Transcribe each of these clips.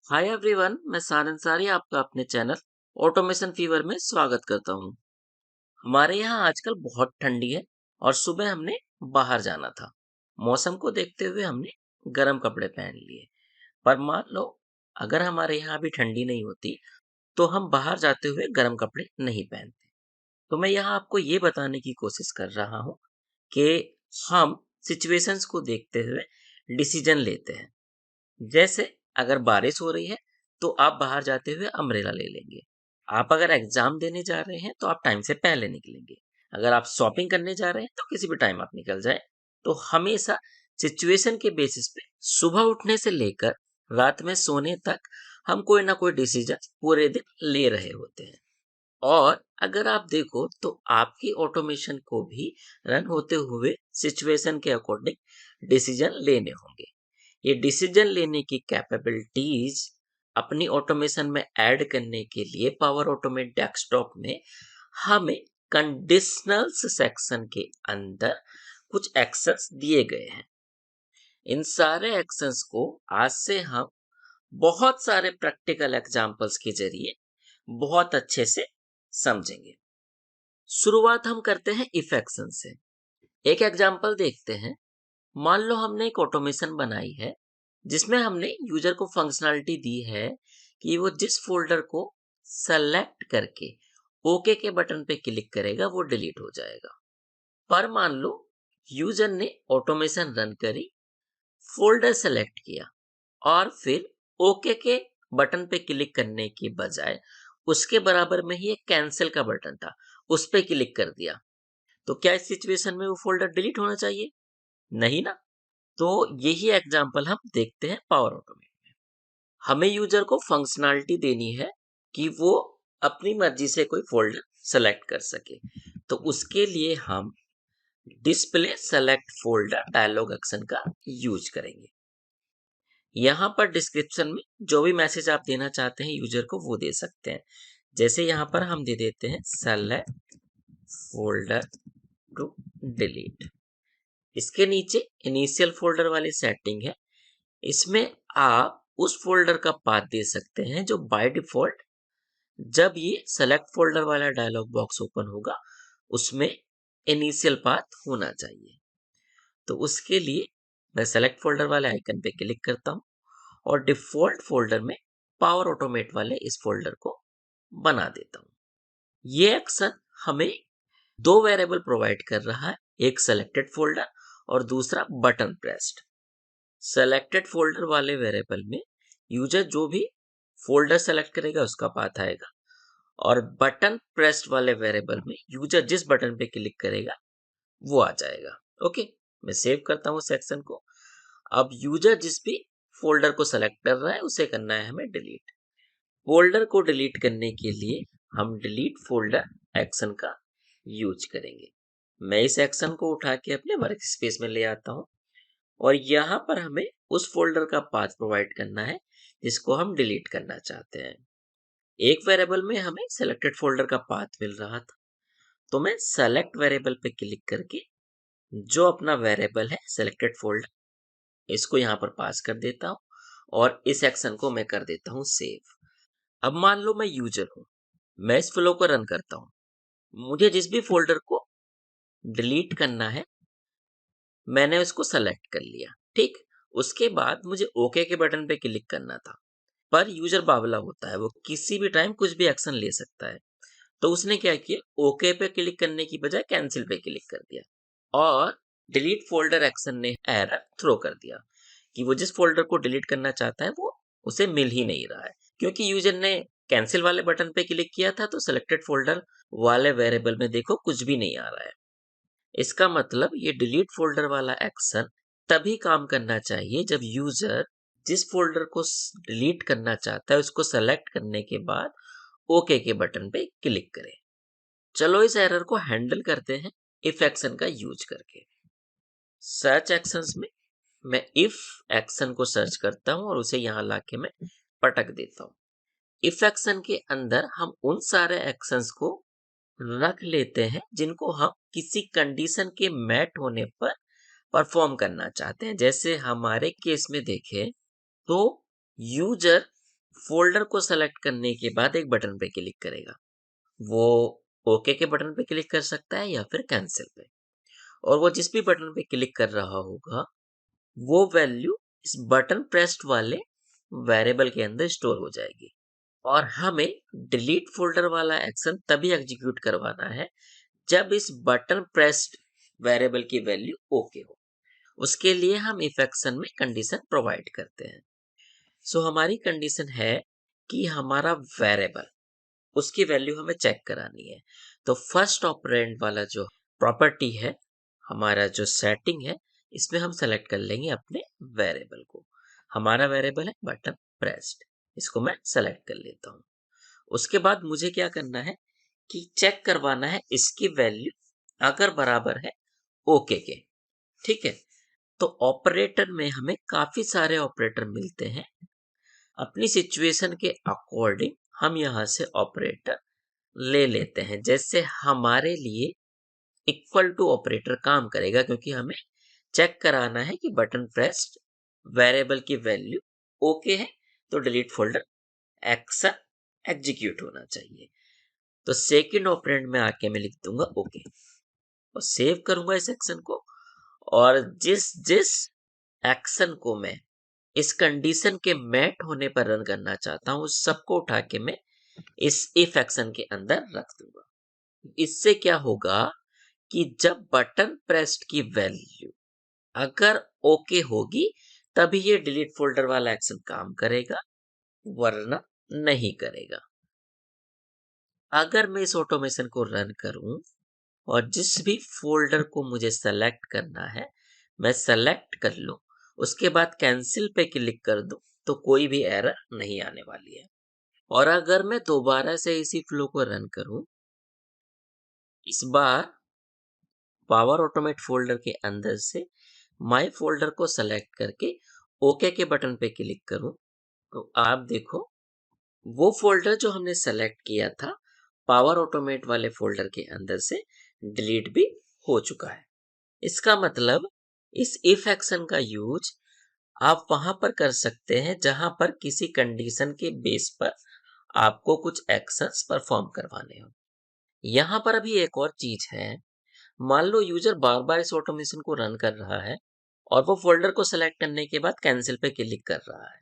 Hi everyone, मैं सार अंसारी आपका अपने चैनल ऑटोमेशन फीवर में स्वागत करता हूँ। हमारे यहाँ आजकल बहुत ठंडी है और सुबह हमने बाहर जाना था। मौसम को देखते हुए हमने गर्म कपड़े पहन लिए। पर मान लो अगर हमारे यहाँ भी ठंडी नहीं होती तो हम बाहर जाते हुए गर्म कपड़े नहीं पहनते। तो मैं यहाँ आपको ये बताने की कोशिश कर रहा हूँ कि हम सिचुएशंस को देखते हुए डिसीजन लेते हैं। जैसे अगर बारिश हो रही है तो आप बाहर जाते हुए अम्ब्रेला ले लेंगे। आप अगर एग्जाम देने जा रहे हैं तो आप टाइम से पहले निकलेंगे। अगर आप शॉपिंग करने जा रहे हैं तो किसी भी टाइम आप निकल जाए। तो हमेशा सिचुएशन के बेसिस पे सुबह उठने से लेकर रात में सोने तक हम कोई ना कोई डिसीजन पूरे दिन ले रहे होते हैं। और अगर आप देखो तो आपकी ऑटोमेशन को भी रन होते हुए सिचुएशन के अकॉर्डिंग डिसीजन लेने होंगे। ये डिसीजन लेने की कैपेबिलिटीज अपनी ऑटोमेशन में ऐड करने के लिए पावर ऑटोमेट डेस्कटॉप में हमें कंडीशनल्स सेक्शन के अंदर कुछ एक्शंस दिए गए हैं। इन सारे एक्शंस को आज से हम बहुत सारे प्रैक्टिकल एग्जांपल्स के जरिए बहुत अच्छे से समझेंगे। शुरुआत हम करते हैं इफ एक्शन से। एक एग्जांपल देखते हैं। मान लो हमने एक ऑटोमेशन बनाई है जिसमें हमने यूजर को फंक्शनैलिटी दी है कि वो जिस फोल्डर को सेलेक्ट करके ओके के बटन पे क्लिक करेगा वो डिलीट हो जाएगा। पर मान लो यूजर ने ऑटोमेशन रन करी, फोल्डर सेलेक्ट किया और फिर ओके के बटन पे क्लिक करने के बजाय उसके बराबर में ही एक कैंसिल का बटन था, उस पे क्लिक कर दिया। तो क्या इस सिचुएशन में वो फोल्डर डिलीट होना चाहिए? नहीं ना। तो यही एग्जांपल हम देखते हैं पावर ऑटोमेट में। हमें यूजर को फंक्शनैलिटी देनी है कि वो अपनी मर्जी से कोई फोल्डर सेलेक्ट कर सके। तो उसके लिए हम display select folder dialog action का यूज करेंगे। यहाँ पर डिस्क्रिप्शन में जो भी मैसेज आप देना चाहते हैं यूजर को वो दे सकते हैं। जैसे यहाँ पर हम दे देते हैं सेलेक्ट फोल्डर टू डिलीट। इसके नीचे इनिशियल फोल्डर वाली सेटिंग है। इसमें आप उस फोल्डर का पाथ दे सकते हैं जो बाय डिफॉल्ट जब ये सेलेक्ट फोल्डर वाला डायलॉग बॉक्स ओपन होगा उसमें इनिशियल पाथ होना चाहिए। तो उसके लिए मैं सेलेक्ट फोल्डर वाले आइकन पे क्लिक करता हूँ और डिफॉल्ट फोल्डर में पावर ऑटोमेट वाले इस फोल्डर को बना देता हूँ। ये एक्शन हमें दो वेरिएबल प्रोवाइड कर रहा है, एक सेलेक्टेड फोल्डर और दूसरा बटन प्रेस्ड। सेलेक्टेड फोल्डर वाले वेरिएबल में यूजर जो भी फोल्डर सेलेक्ट करेगा उसका पाथ आएगा और बटन प्रेस्ड वाले वेरिएबल में यूजर जिस बटन पे क्लिक करेगा वो आ जाएगा। ओके, मैं सेव करता हूँ सेक्शन को। अब यूजर जिस भी फोल्डर को सेलेक्ट कर रहा है उसे करना है हमें डिलीट। फोल्डर को डिलीट करने के लिए हम डिलीट फोल्डर एक्शन का यूज करेंगे। मैं इस एक्शन को उठा के अपने वर्क स्पेस में ले आता हूँ और यहाँ पर हमें उस फोल्डर का पाथ प्रोवाइड करना है जिसको हम डिलीट करना चाहते हैं। एक वेरिएबल में हमें सेलेक्टेड फोल्डर का पाथ मिल रहा था, तो मैं सेलेक्ट वेरिएबल पे क्लिक करके जो अपना वेरिएबल है सेलेक्टेड फोल्डर इसको यहाँ पर पास कर देता हूँ और इस एक्शन को मैं कर देता हूँ सेव। अब मान लो मैं यूजर हूँ, मैं इस फ्लो को रन करता हूँ। मुझे जिस भी फोल्डर को डिलीट करना है मैंने उसको सेलेक्ट कर लिया, ठीक। उसके बाद मुझे ओके के बटन पे क्लिक करना था। पर यूजर बावला होता है, वो किसी भी टाइम कुछ भी एक्शन ले सकता है। तो उसने क्या किया, ओके पे क्लिक करने की बजाय कैंसिल पे क्लिक कर दिया और डिलीट फोल्डर एक्शन ने एरर थ्रो कर दिया कि वो जिस फोल्डर को डिलीट करना चाहता है वो उसे मिल ही नहीं रहा है, क्योंकि यूजर ने कैंसिल वाले बटन पे क्लिक किया था तो सिलेक्टेड फोल्डर वाले वेरिएबल में देखो कुछ भी नहीं आ रहा है। इसका मतलब ये डिलीट फोल्डर वाला एक्शन तभी काम करना चाहिए जब यूजर जिस फोल्डर को डिलीट करना चाहता है उसको सेलेक्ट करने के बाद ओके के बटन पे क्लिक करें। चलो इस एरर को हैंडल करते हैं इफ एक्शन का यूज करके। सर्च एक्शंस में मैं इफ एक्शन को सर्च करता हूं और उसे यहां लाके मैं पटक देता हूं। इफ एक्शन के अंदर हम उन सारे एक्शंस को रख लेते हैं जिनको हम किसी कंडीशन के मैट होने पर परफॉर्म करना चाहते हैं। जैसे हमारे केस में देखें तो यूजर फ़ोल्डर को सेलेक्ट करने के बाद एक बटन पे क्लिक करेगा। वो ओके के बटन पे क्लिक कर सकता है या फिर कैंसिल पे। और वो जिस भी बटन पे क्लिक कर रहा होगा, वो वैल्यू इस बटन प्रेस्ड वाले वेरिएबल के अंदर स्टोर हो जाएगी। और हमें डिलीट फ़ोल्डर वाला एक्शन तभी एग्जीक्यूट करवाना है जब इस बटन प्रेस्ड वेरिएबल की वैल्यू ओके हो। उसके लिए हम इफ एक्शन में कंडीशन प्रोवाइड करते हैं। सो हमारी कंडीशन है कि हमारा वेरिएबल, उसकी वैल्यू हमें चेक करानी है। तो फर्स्ट ऑपरेंड वाला जो प्रॉपर्टी है, हमारा जो सेटिंग है, इसमें हम सेलेक्ट कर लेंगे अपने वेरिएबल को। हमारा वेरिएबल है बटन प्रेस्ड, इसको मैं सेलेक्ट कर लेता हूँ। उसके बाद मुझे क्या करना है कि चेक करवाना है इसकी वैल्यू अगर बराबर है ओके के। ठीक है, तो ऑपरेटर में हमें काफी सारे ऑपरेटर मिलते हैं। अपनी सिचुएशन के अकॉर्डिंग हम यहाँ से ऑपरेटर ले लेते हैं। जैसे हमारे लिए इक्वल टू ऑपरेटर काम करेगा, क्योंकि हमें चेक कराना है कि बटन प्रेस्ड वेरिएबल की वैल्यू ओके है, तो डिलीट फोल्डर एक्शन एग्जीक्यूट होना चाहिए। तो सेकंड ऑपरेंड में आके मैं लिख दूंगा ओके और सेव करूंगा इस एक्शन को। और जिस जिस एक्शन को मैं इस कंडीशन के मैट होने पर रन करना चाहता हूं, उस सबको उठा के मैं इस इफ एक्शन के अंदर रख दूंगा। इससे क्या होगा कि जब बटन प्रेस्ड की वैल्यू अगर ओके होगी, तभी ये डिलीट फोल्डर वाला एक्शन काम करेगा, वरना नहीं करेगा। अगर मैं इस ऑटोमेशन को रन करूं और जिस भी फोल्डर को मुझे सेलेक्ट करना है मैं सेलेक्ट कर लूं, उसके बाद कैंसिल पे क्लिक कर दूं, तो कोई भी एरर नहीं आने वाली है। और अगर मैं दोबारा से इसी फ्लो को रन करूं, इस बार पावर ऑटोमेट फोल्डर के अंदर से माय फोल्डर को सेलेक्ट करके ओके के बटन पे क्लिक करूं, तो आप देखो वो फोल्डर जो हमने सेलेक्ट किया था पावर ऑटोमेट वाले फोल्डर के अंदर से डिलीट भी हो चुका है। इसका मतलब इस इफ एक्शन का यूज आप वहां पर कर सकते हैं जहां पर किसी कंडीशन के बेस पर आपको कुछ एक्शंस परफॉर्म करवाने हो। यहां पर अभी एक और चीज है। मान लो यूजर बार बार इस ऑटोमेशन को रन कर रहा है और वो फोल्डर को सेलेक्ट करने के बाद कैंसिल पे क्लिक कर रहा है,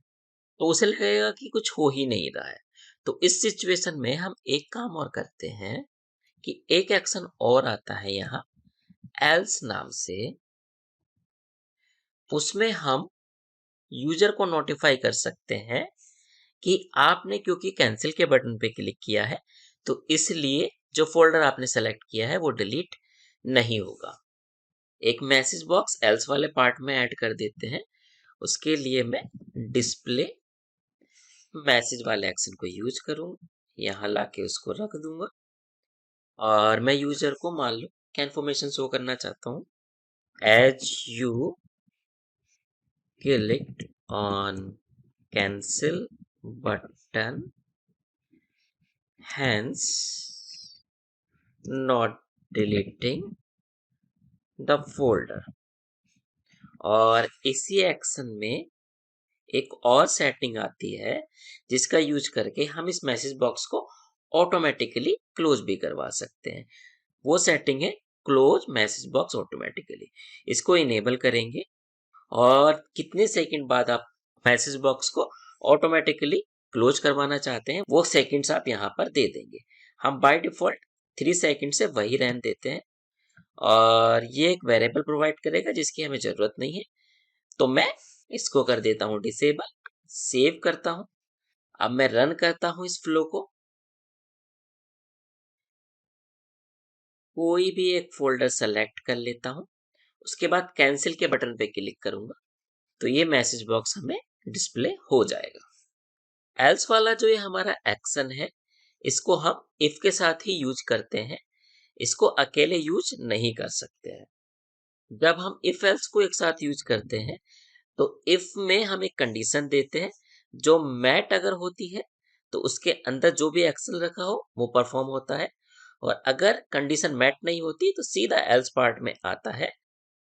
तो उसे लगेगा कि कुछ हो ही नहीं रहा है। तो इस सिचुएशन में हम एक काम और करते हैं कि एक एक्शन और आता है यहाँ एल्स नाम से। उसमें हम यूजर को नोटिफाई कर सकते हैं कि आपने क्योंकि कैंसिल के बटन पे क्लिक किया है, तो इसलिए जो फोल्डर आपने सेलेक्ट किया है वो डिलीट नहीं होगा। एक मैसेज बॉक्स एल्स वाले पार्ट में ऐड कर देते हैं। उसके लिए मैं डिस्प्ले मैसेज वाले एक्शन को यूज करूंगा, यहाँ लाके उसको रख दूंगा। और मैं यूजर को मान लो क्या इन्फॉर्मेशन शो करना चाहता हूँ, as you clicked on cancel button hence not deleting the folder। और इसी एक्शन में एक और सेटिंग आती है जिसका यूज करके हम इस मैसेज बॉक्स को ऑटोमेटिकली क्लोज भी करवा सकते हैं। वो सेटिंग है क्लोज मैसेज बॉक्स ऑटोमेटिकली। इसको इनेबल करेंगे और कितने सेकंड बाद आप मैसेज बॉक्स को ऑटोमेटिकली क्लोज करवाना चाहते हैं वो सेकंड्स आप यहाँ पर दे देंगे। हम बाय डिफॉल्ट 3 सेकंड से वही रहने देते हैं और ये एक वेरिएबल प्रोवाइड करेगा जिसकी हमें जरूरत नहीं है। तो मैं इसको कर देता हूँ डिसेबल, सेव करता हूँ। अब मैं रन करता हूँ इस फ्लो को। कोई भी एक फोल्डर सेलेक्ट कर लेता हूँ, उसके बाद कैंसिल के बटन पे क्लिक करूंगा, तो ये मैसेज बॉक्स हमें डिस्प्ले हो जाएगा। एल्स वाला जो ये हमारा एक्शन है, इसको हम इफ के साथ ही यूज करते हैं, इसको अकेले यूज नहीं कर सकते हैं। जब हम इफ एल्स को एक साथ यूज करते हैं तो इफ में हम एक कंडीशन देते हैं, जो मैट अगर होती है तो उसके अंदर जो भी एक्शन रखा हो वो परफॉर्म होता है, और अगर कंडीशन मैट नहीं होती तो सीधा एल्स पार्ट में आता है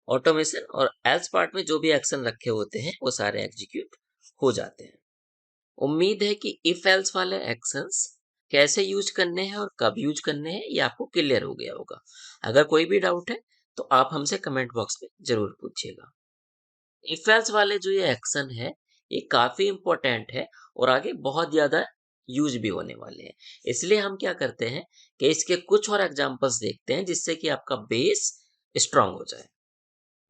ऑटोमेशन, और एल्स पार्ट में जो भी एक्शन रखे होते हैं वो सारे एग्जीक्यूट हो जाते हैं। उम्मीद है कि इफ एल्स वाले एक्शंस कैसे यूज करने हैं और कब यूज करने हैं ये आपको क्लियर हो गया होगा। अगर कोई भी डाउट है तो आप हमसे कमेंट बॉक्स में जरूर पूछिएगा। इफ एल्स वाले जो ये एक्शन है ये काफी इंपॉर्टेंट है और आगे बहुत ज्यादा यूज भी होने वाले हैं। इसलिए हम क्या करते हैं कि इसके कुछ और एग्जांपल्स देखते हैं जिससे कि आपका बेस स्ट्रांग हो जाए।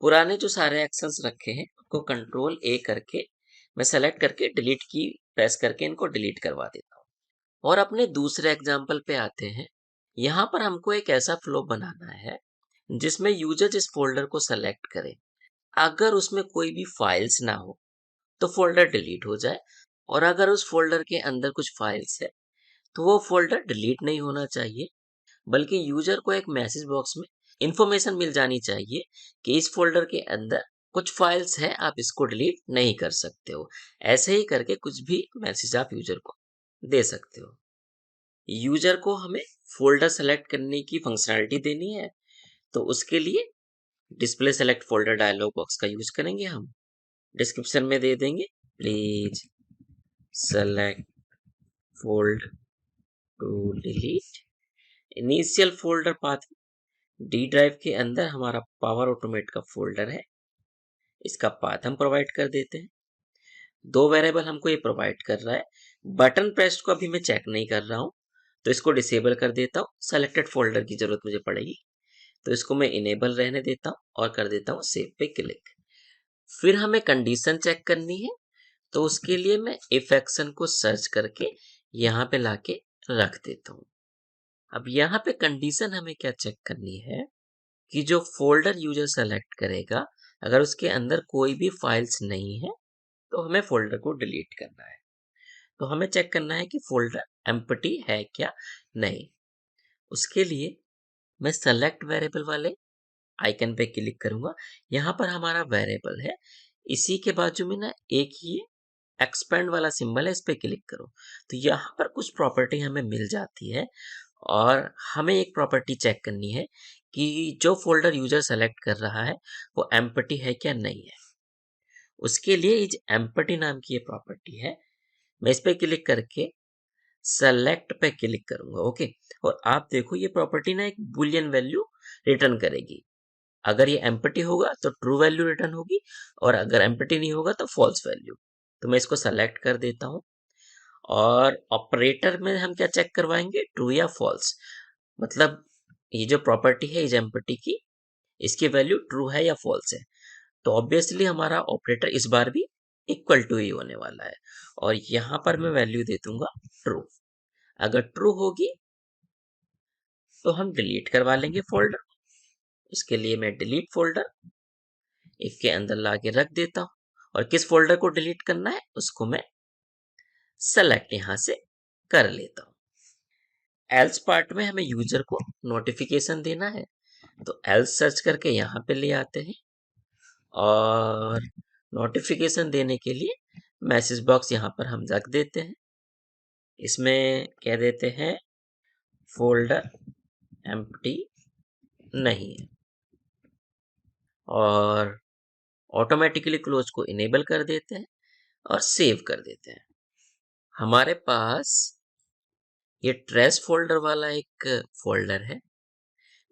पुराने जो सारे एक्शंस रखे हैं उनको कंट्रोल ए करके मैं सेलेक्ट करके डिलीट की प्रेस करके इनको डिलीट करवा देता हूँ। और अपने दूसरे एग्जाम्पल पे आते हैं। यहाँ पर हमको एक ऐसा फ्लो बनाना है जिसमें यूजर जिस फोल्डर को सेलेक्ट करे अगर उसमें कोई भी फाइल्स ना हो तो फोल्डर डिलीट हो जाए, और अगर उस फोल्डर के अंदर कुछ फाइल्स है तो वो फोल्डर डिलीट नहीं होना चाहिए, बल्कि यूजर को एक मैसेज बॉक्स में इंफॉर्मेशन मिल जानी चाहिए कि इस फोल्डर के अंदर कुछ फाइल्स है, आप इसको डिलीट नहीं कर सकते हो। ऐसे ही करके कुछ भी मैसेज आप यूजर को दे सकते हो। यूजर को हमें फोल्डर सेलेक्ट करने की फंक्शनैलिटी देनी है, तो उसके लिए display select folder dialog box का यूज करेंगे हम। डिस्क्रिप्शन में दे देंगे please select fold to delete initial folder path. D drive के अंदर हमारा पावर ऑटोमेट का फोल्डर है, इसका पाथ हम प्रोवाइड कर देते हैं। दो वेरिएबल हमको ये प्रोवाइड कर रहा है। बटन प्रेस को अभी मैं चेक नहीं कर रहा हूँ तो इसको डिसेबल कर देता हूँ। सेलेक्टेड फोल्डर की जरूरत मुझे पड़ेगी तो इसको मैं इनेबल रहने देता हूँ और कर देता हूँ सेव पे क्लिक। फिर हमें कंडीशन चेक करनी है, तो उसके लिए मैं इफ एक्शन को सर्च करके यहाँ पे लाके रख देता हूँ। अब यहाँ पे कंडीशन हमें क्या चेक करनी है कि जो फोल्डर यूजर सेलेक्ट करेगा अगर उसके अंदर कोई भी फाइल्स नहीं है तो हमें फोल्डर को डिलीट करना है। तो हमें चेक करना है कि फोल्डर एम्प्टी है क्या नहीं। उसके लिए मैं सेलेक्ट वेरिएबल वाले आइकन पे क्लिक करूंगा। यहाँ पर हमारा वेरिएबल है, इसी के बाजू में ना एक ही एक्सपेंड वाला सिंबल है, इस पे क्लिक करो तो यहाँ पर कुछ प्रॉपर्टी हमें मिल जाती है। और हमें एक प्रॉपर्टी चेक करनी है कि जो फोल्डर यूजर सेलेक्ट कर रहा है वो एम्प्टी है क्या नहीं है। उसके लिए इज एम्प्टी नाम की ये प्रॉपर्टी है। मैं इस पे क्लिक करके सेलेक्ट पे क्लिक करूंगा। ओके, और आप देखो ये प्रॉपर्टी ना एक बुलियन वैल्यू रिटर्न करेगी। अगर ये एम्प्टी होगा तो ट्रू वैल्यू रिटर्न होगी, और अगर एम्प्टी नहीं होगा तो फॉल्स वैल्यू। तो मैं इसको सेलेक्ट कर देता हूँ। और ऑपरेटर में हम क्या चेक करवाएंगे, ट्रू या फॉल्स। मतलब ये जो प्रॉपर्टी है इज एम्प्टी की, इसकी वैल्यू ट्रू है या फॉल्स है। तो ऑब्वियसली हमारा ऑपरेटर इस बार भी इक्वल टू ही होने वाला है, और यहां पर मैं वैल्यू दे दूंगा ट्रू। अगर ट्रू होगी तो हम डिलीट करवा लेंगे फोल्डर। उसके लिए मैं डिलीट फोल्डर इफ के अंदर लाके रख देता हूं, और किस फोल्डर को डिलीट करना है उसको मैं सेलेक्ट यहां से कर लेता हूं। एल्स पार्ट में हमें यूजर को नोटिफिकेशन देना है, तो एल्स सर्च करके यहाँ पे ले आते हैं, और नोटिफिकेशन देने के लिए मैसेज बॉक्स यहाँ पर हम रख देते हैं। इसमें कह देते हैं फोल्डर एम्प्टी नहीं है, और ऑटोमेटिकली क्लोज को इनेबल कर देते हैं और सेव कर देते हैं। हमारे पास ये ट्रेस फोल्डर वाला एक फोल्डर है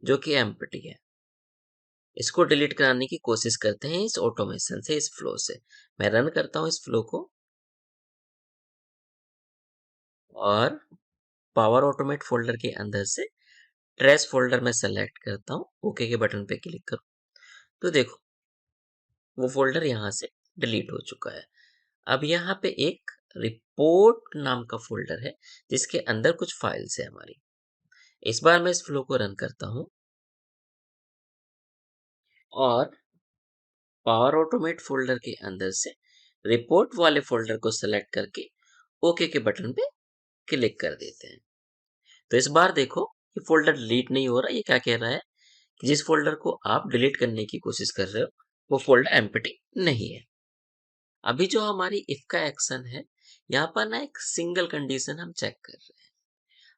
जो कि एम्प्टी है। इसको डिलीट कराने की कोशिश करते हैं इस ऑटोमेशन से, इस फ्लो से। मैं रन करता हूं इस फ्लो को, और पावर ऑटोमेट फोल्डर के अंदर से ट्रेस फोल्डर में सेलेक्ट करता हूं, ओके के बटन पे क्लिक करूं तो देखो वो फोल्डर यहां से डिलीट हो चुका है। अब यहाँ पे एक रिपोर्ट नाम का फोल्डर है जिसके अंदर कुछ फाइल्स है हमारी। इस बार मैं इस फ्लो को रन करता हूं, और पावर ऑटोमेट फोल्डर के अंदर से रिपोर्ट वाले फोल्डर को सेलेक्ट करके ओके के बटन पे क्लिक कर देते हैं। तो इस बार देखो ये फोल्डर डिलीट नहीं हो रहा। ये क्या कह रहा है कि जिस फोल्डर को आप डिलीट करने की कोशिश कर रहे हो वो फोल्डर एम्प्टी नहीं है। अभी जो हमारी इफ का एक्शन है, यहाँ पर ना एक सिंगल कंडीशन हम चेक कर रहे हैं।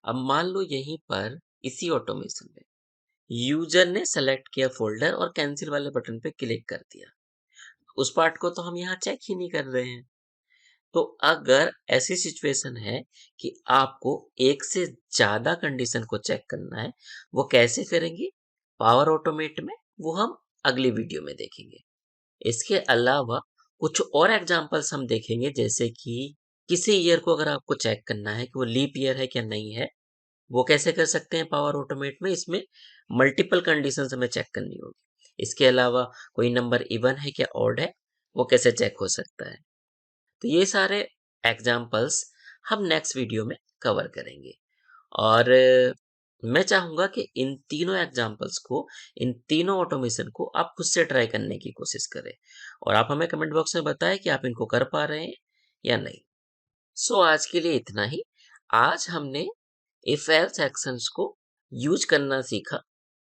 अब मान लो यहीं पर इसी ऑटोमेशन में यूजर ने सेलेक्ट किया फोल्डर और कैंसिल वाले बटन पे क्लिक कर दिया, उस पार्ट को तो हम यहाँ चेक ही नहीं कर रहे हैं। तो अगर ऐसी सिचुएशन है कि आपको एक से ज़्यादा कंडीशन को चेक करना है, वो कैसे करेंगे पावर ऑटोमेट में, वो हम अगली वीडियो में देखेंगे। इसके अलावा कुछ और एग्जांपल्स हम देखेंगे, जैसे कि किसी ईयर को अगर आपको चेक करना है कि वो लीप ईयर है क्या नहीं है, वो कैसे कर सकते हैं पावर ऑटोमेट में। इसमें मल्टीपल कंडीशंस हमें चेक करनी होगी। इसके अलावा कोई नंबर इवन है क्या ऑड है, वो कैसे चेक हो सकता है। तो ये सारे एग्जांपल्स हम नेक्स्ट वीडियो में कवर करेंगे। और मैं चाहूँगा कि इन तीनों एग्जांपल्स को, इन तीनों ऑटोमेशन को आप खुद से ट्राई करने की कोशिश करें और आप हमें कमेंट बॉक्स में बताएं कि आप इनको कर पा रहे हैं या नहीं। सो आज के लिए इतना ही। आज हमने इफ एल्स एक्शंस को यूज करना सीखा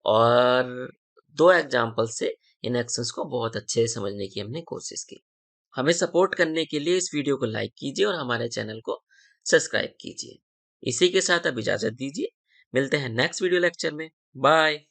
और दो एग्जांपल से इन एक्शंस को बहुत अच्छे से समझने की हमने कोशिश की। हमें सपोर्ट करने के लिए इस वीडियो को लाइक कीजिए और हमारे चैनल को सब्सक्राइब कीजिए। इसी के साथ अब इजाजत दीजिए। मिलते हैं नेक्स्ट वीडियो लेक्चर में। बाय।